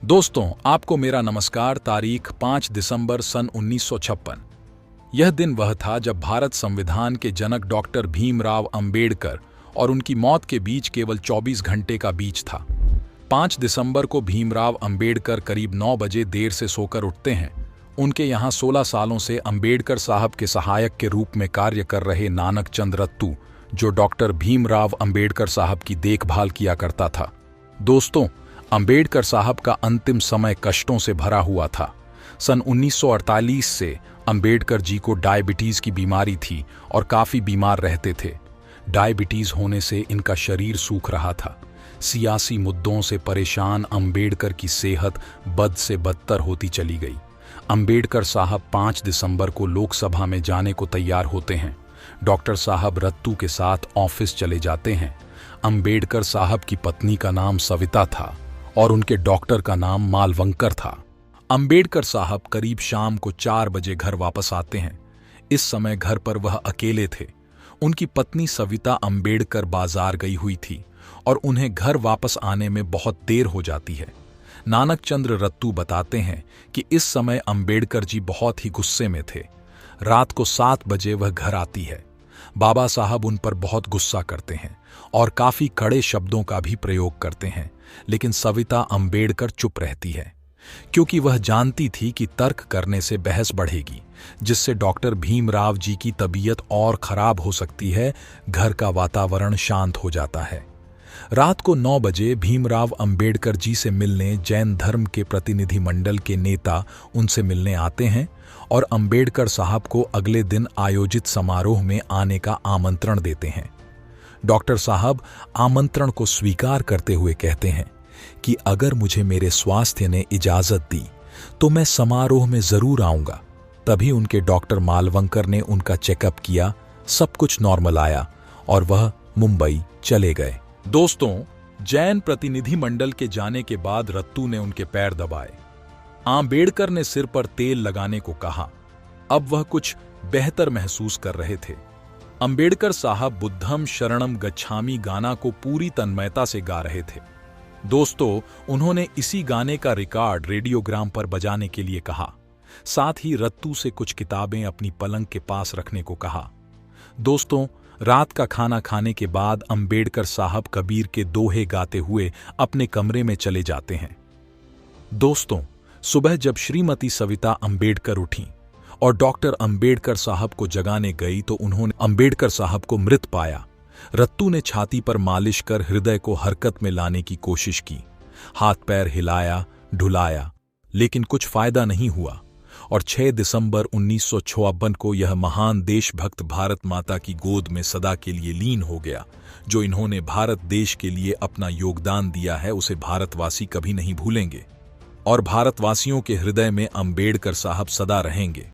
दोस्तों, आपको मेरा नमस्कार। तारीख 5 दिसंबर सन 1956। यह दिन वह था जब भारत संविधान के जनक डॉक्टर भीमराव अंबेडकर और उनकी मौत के बीच केवल 24 घंटे का बीच था। 5 दिसंबर को भीमराव अंबेडकर करीब 9 बजे देर से सोकर उठते हैं। उनके यहाँ 16 सालों से अंबेडकर साहब के सहायक के रूप में कार्य कर रहे नानक चंद रत्तू, जो डॉक्टर भीमराव अंबेडकर साहब की देखभाल किया करता था। दोस्तों, अंबेडकर साहब का अंतिम समय कष्टों से भरा हुआ था। सन 1948 से अंबेडकर जी को डायबिटीज की बीमारी थी और काफी बीमार रहते थे। डायबिटीज होने से इनका शरीर सूख रहा था। सियासी मुद्दों से परेशान अंबेडकर की सेहत बद से बदतर होती चली गई। अंबेडकर साहब 5 दिसंबर को लोकसभा में जाने को तैयार होते हैं। डॉक्टर साहब रत्तू के साथ ऑफिस चले जाते हैं। अंबेडकर साहब की पत्नी का नाम सविता था और उनके डॉक्टर का नाम मालवंकर था। अंबेडकर साहब करीब शाम को 4 बजे घर वापस आते हैं। इस समय घर पर वह अकेले थे। उनकी पत्नी सविता अंबेडकर बाजार गई हुई थी और उन्हें घर वापस आने में बहुत देर हो जाती है। नानक चंद्र रत्तू बताते हैं कि इस समय अंबेडकर जी बहुत ही गुस्से में थे। रात को 7 बजे वह घर आती है। बाबा साहब उन पर बहुत गुस्सा करते हैं और काफी कड़े शब्दों का भी प्रयोग करते हैं, लेकिन सविता अंबेडकर चुप रहती है, क्योंकि वह जानती थी कि तर्क करने से बहस बढ़ेगी, जिससे डॉक्टर भीमराव जी की तबीयत और खराब हो सकती है। घर का वातावरण शांत हो जाता है। रात को 9 बजे भीमराव अंबेडकर जी से मिलने जैन धर्म के प्रतिनिधि मंडल के नेता उनसे मिलने आते हैं और अंबेडकर साहब को अगले दिन आयोजित समारोह में आने का आमंत्रण देते हैं। डॉक्टर साहब आमंत्रण को स्वीकार करते हुए कहते हैं कि अगर मुझे मेरे स्वास्थ्य ने इजाजत दी तो मैं समारोह में जरूर आऊंगा। तभी उनके डॉक्टर मालवंकर ने उनका चेकअप किया। सब कुछ नॉर्मल आया और वह मुंबई चले गए। दोस्तों, जैन प्रतिनिधि मंडल के जाने के बाद रत्तू ने उनके पैर दबाए। अंबेडकर ने सिर पर तेल लगाने को कहा। अब वह कुछ बेहतर महसूस कर रहे थे। अंबेडकर साहब बुद्धम शरणम गच्छामि गाना को पूरी तन्मयता से गा रहे थे। दोस्तों, उन्होंने इसी गाने का रिकॉर्ड रेडियोग्राम पर बजाने के लिए कहा। साथ ही रत्तू से कुछ किताबें अपनी पलंग के पास रखने को कहा। दोस्तों, रात का खाना खाने के बाद अंबेडकर साहब कबीर के दोहे गाते हुए अपने कमरे में चले जाते हैं। दोस्तों, सुबह जब श्रीमती सविता अंबेडकर उठी और डॉक्टर अंबेडकर साहब को जगाने गई तो उन्होंने अंबेडकर साहब को मृत पाया। रत्तू ने छाती पर मालिश कर हृदय को हरकत में लाने की कोशिश की। हाथ पैर हिलाया, ढुलाया, लेकिन कुछ फायदा नहीं हुआ और 6 दिसंबर 1956 को यह महान देशभक्त भारत माता की गोद में सदा के लिए लीन हो गया। जो इन्होंने भारत देश के लिए अपना योगदान दिया है, उसे भारतवासी कभी नहीं भूलेंगे और भारतवासियों के हृदय में अंबेडकर साहब सदा रहेंगे।